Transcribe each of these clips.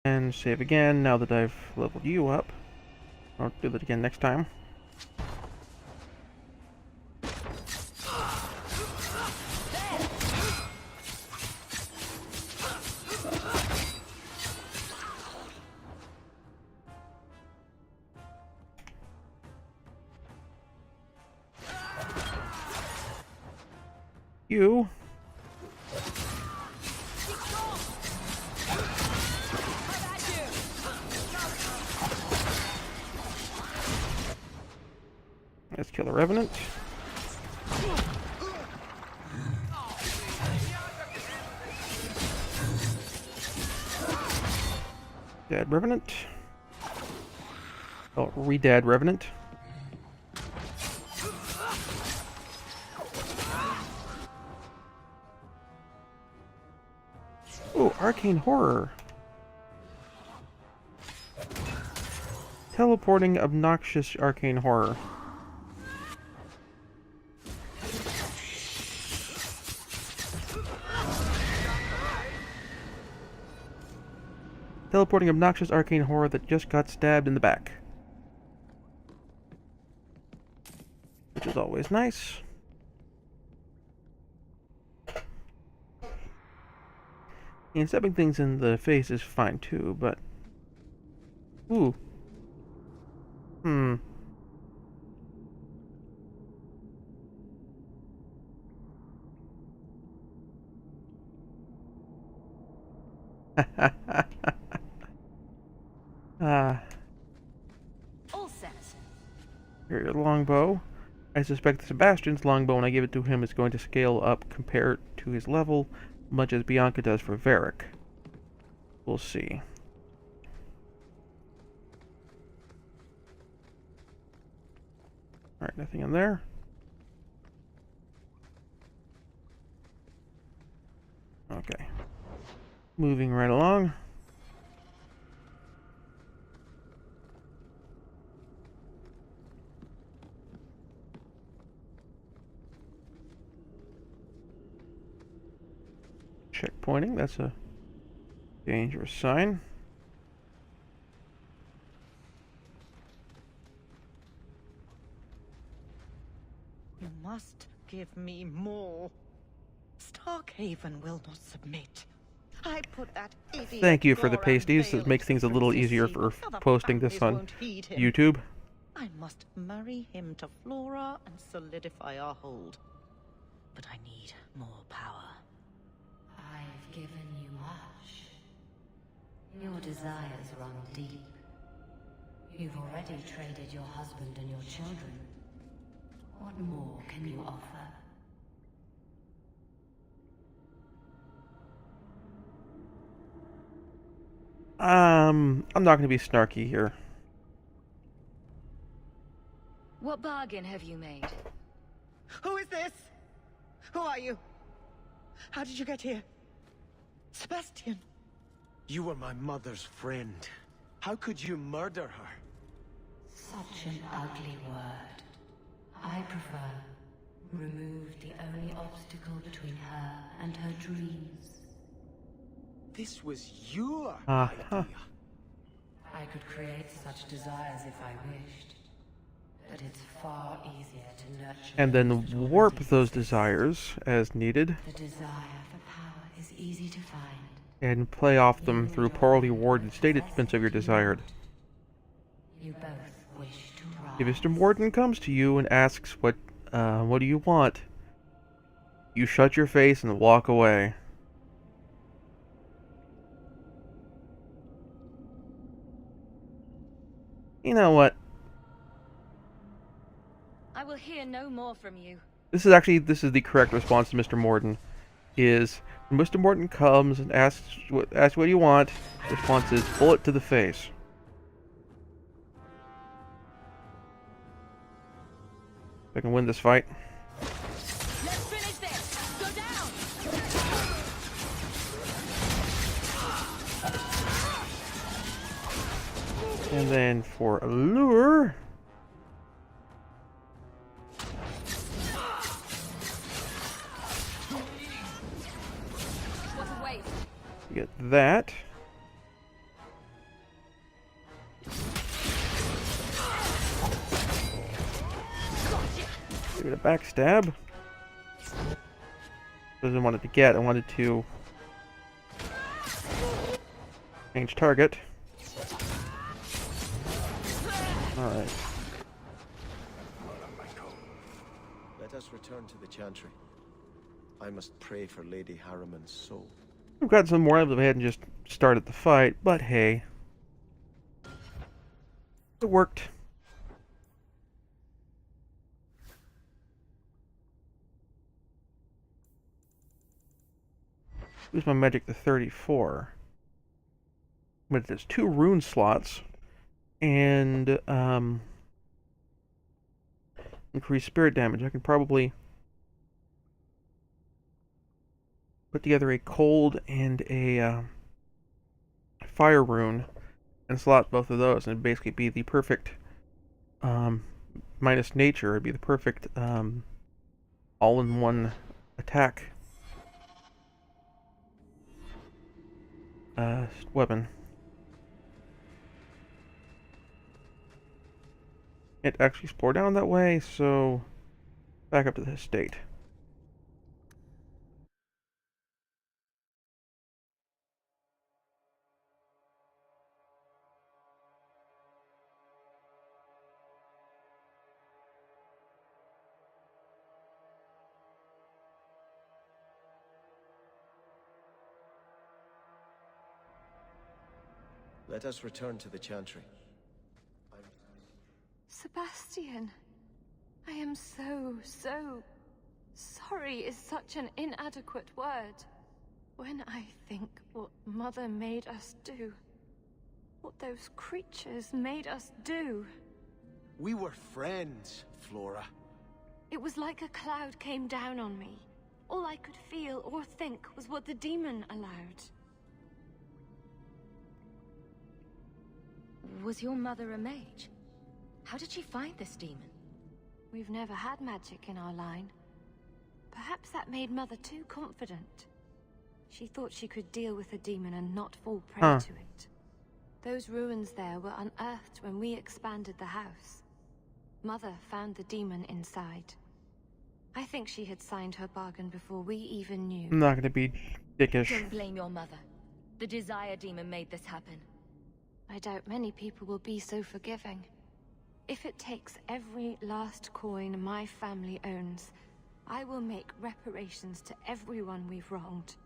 And save again, now that I've leveled you up. I'll do that again next time. You. Let's kill the Revenant. Dead Revenant. Oh, re-dead Revenant. Ooh, Arcane Horror. Teleporting obnoxious Arcane Horror. Teleporting obnoxious Arcane Horror that just got stabbed in the back. Which is always nice. And stabbing things in the face is fine too, but... Ooh. All set. Here's your longbow. I suspect Sebastian's longbow, when I give it to him, is going to scale up compared to his level, much as Bianca does for Varric. We'll see. Alright, nothing in there. Okay. Moving right along. Checkpointing, that's a dangerous sign. You must give me more. Starkhaven will not submit. I put that idiot. Thank you for the Goran pasties. This Bale makes things a little to easier sea. for Other posting this families on won't heed him. YouTube. I must marry him to Flora and solidify our hold. But I need more power. I've given you much. Your desires run deep. You've already traded your husband and your children. What more can you offer? I'm not going to be snarky here. What bargain have you made? Who is this? Who are you? How did you get here? Sebastian. You were my mother's friend. How could you murder her? Such an ugly word. I prefer remove the only obstacle between her and her dreams. This was your Uh-huh. idea. I could create such desires if I wished, but it's far easier to nurture And then those warp already those exist. desires as needed, The desire for power is easy to find. and play off them through poorly worded statements of your desired. You both wish to rise. If Mr. Morton comes to you and asks, what do you want? You shut your face and walk away. You know what? I will hear no more from you. This is the correct response to Mr. Morton. Is when Mr. Morton comes and asks what do you want? The response is bullet to the face. If I can win this fight. Let's finish this. Go down. And then for allure, What a waste. get that. Give it a backstab. Doesn't want it to get. I wanted to change target. Alright. Let us return to the Chantry. I must pray for Lady Harriman's soul. We've got some more. I hadn't just started the fight, but hey. It worked. Boost my magic to 34. But there's 2 rune slots. And, increase spirit damage. I can probably put together a cold and a, fire rune and slot both of those, and it'd basically be the perfect, minus nature, it'd be the perfect, all-in-one attack, weapon. It actually explore down that way, so back up to the estate. Let us return to the Chantry. Sebastian, I am so sorry is such an inadequate word. When I think what Mother made us do, what those creatures made us do. We were friends, Flora. It was like a cloud came down on me. All I could feel or think was what the demon allowed. Was your mother a mage? How did she find this demon? We've never had magic in our line. Perhaps that made Mother too confident. She thought she could deal with the demon and not fall prey to it. Those ruins there were unearthed when we expanded the house. Mother found the demon inside. I think she had signed her bargain before we even knew. I'm not gonna be dickish. Don't blame your mother. The desire demon made this happen. I doubt many people will be so forgiving. If it takes every last coin my family owns, I will make reparations to everyone we've wronged.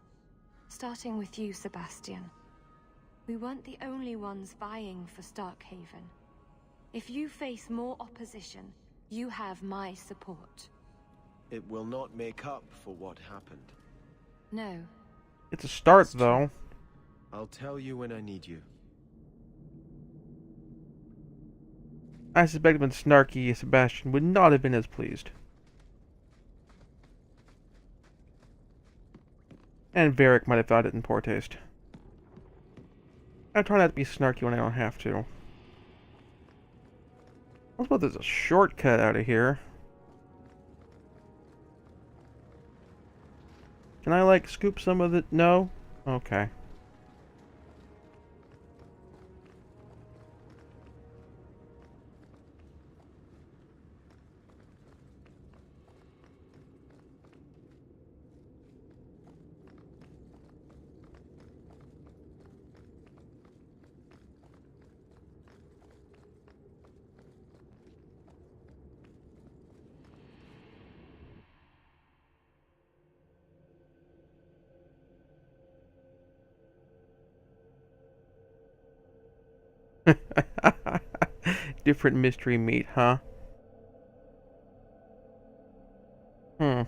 Starting with you, Sebastian. We weren't the only ones vying for Starkhaven. If you face more opposition, you have my support. It will not make up for what happened. No. It's a start, though. I'll tell you when I need you. I suspect when snarky Sebastian would not have been as pleased. And Varric might have thought it in poor taste. I try not to be snarky when I don't have to. I suppose there's a shortcut out of here. Can I, like, scoop some of it? No? Okay. Different mystery meat, huh? Hmm.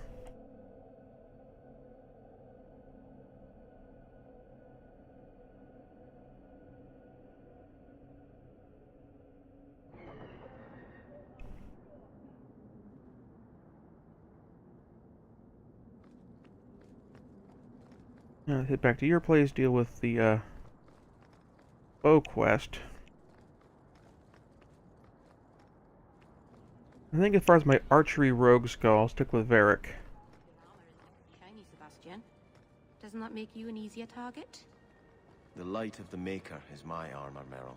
Now let's head back to your place, deal with the, bow quest. I think as far as my archery rogues go, I'll stick with Varric. Shiny, Sebastian. Doesn't that make you an easier target? The light of the Maker is my armor, Meryl.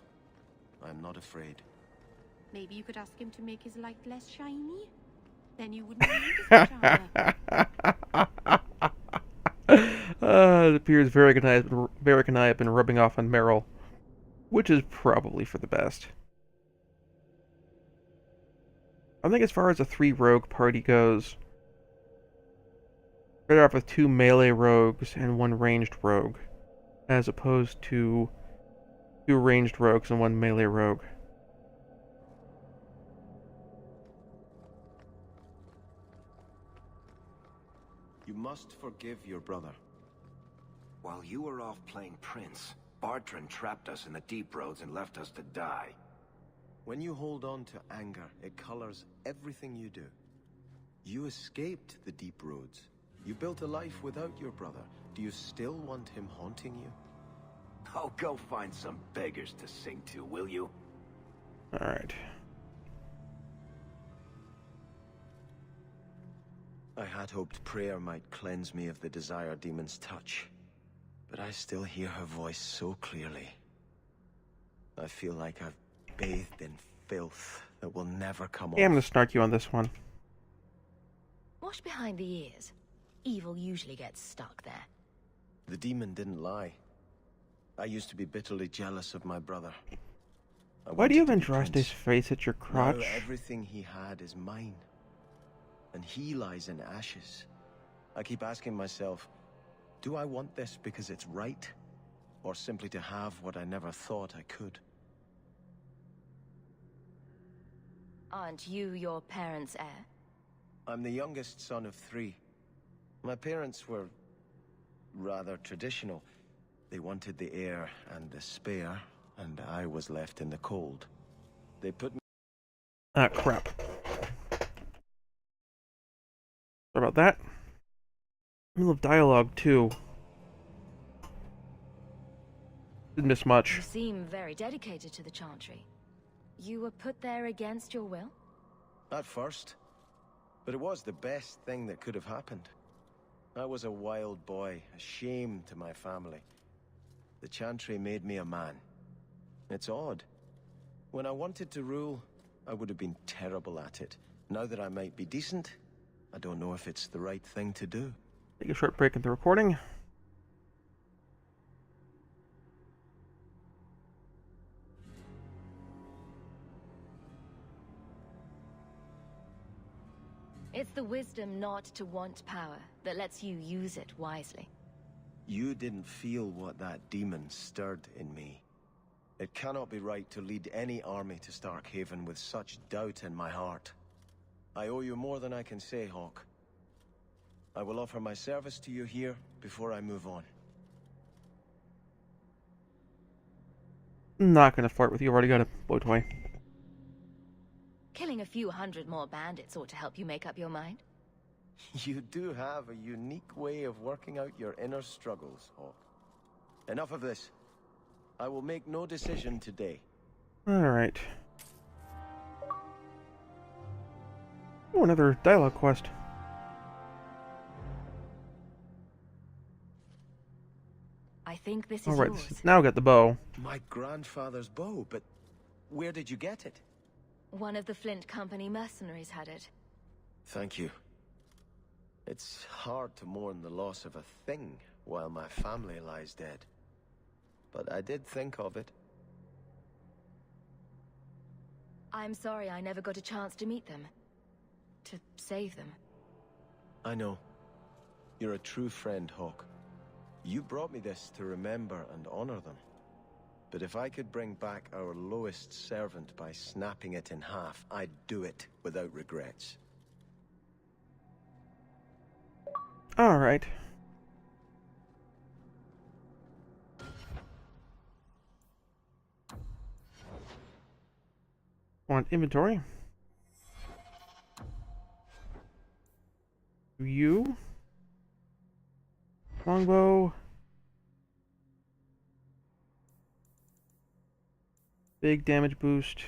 I'm not afraid. Maybe you could ask him to make his light less shiny? Then you wouldn't need a switch It appears Varric and I have been rubbing off on Meryl, which is probably for the best. I think as far as a 3-rogue party goes, better off with 2 melee rogues and 1 ranged rogue, as opposed to 2 ranged rogues and 1 melee rogue. You must forgive your brother. While you were off playing Prince, Bartrand trapped us in the deep roads and left us to die. When you hold on to anger, it colors everything you do. You escaped the deep roads. You built a life without your brother. Do you still want him haunting you? Oh, go find some beggars to sing to, will you? Alright. I had hoped prayer might cleanse me of the Desire Demon's touch, but I still hear her voice so clearly. I feel like I've bathed in filth that will never come off. Yeah, I'm gonna snark you on this one. Wash behind the ears. Evil usually gets stuck there. The demon didn't lie. I used to be bitterly jealous of my brother. Why do you have wanted to be Andraste's Prince. face at your crotch? Now everything he had is mine. And he lies in ashes. I keep asking myself, do I want this because it's right? Or simply to have what I never thought I could? Aren't you your parents' heir? I'm the youngest son of 3. My parents were rather traditional. They wanted the heir and the spare, and I was left in the cold. They put me... Ah, crap. Sorry about that. Middle of dialogue, too. Didn't miss much. You seem very dedicated to the Chantry. You were put there against your will? At first. But it was the best thing that could have happened. I was a wild boy, a shame to my family. The Chantry made me a man. It's odd. When I wanted to rule, I would have been terrible at it. Now that I might be decent, I don't know if it's the right thing to do. Take a short break in the recording. It's the wisdom not to want power that lets you use it wisely. You didn't feel what that demon stirred in me. It cannot be right to lead any army to Starkhaven with such doubt in my heart. I owe you more than I can say, Hawk. I will offer my service to you here before I move on. Not gonna flirt with you, I've already got a bow toy. Killing a few hundred more bandits ought to help you make up your mind. You do have a unique way of working out your inner struggles, Hawk. Enough of this. I will make no decision today. Alright. Oh, another dialogue quest. I think this is Alright, yours. now got the bow. My grandfather's bow, but where did you get it? One of the Flint Company mercenaries had it. Thank you. It's hard to mourn the loss of a thing while my family lies dead. But I did think of it. I'm sorry I never got a chance to meet them. To save them. I know. You're a true friend, Hawk. You brought me this to remember and honor them. But if I could bring back our lowest servant by snapping it in half, I'd do it without regrets. Alright. Want inventory? You? Longbow. Big damage boost.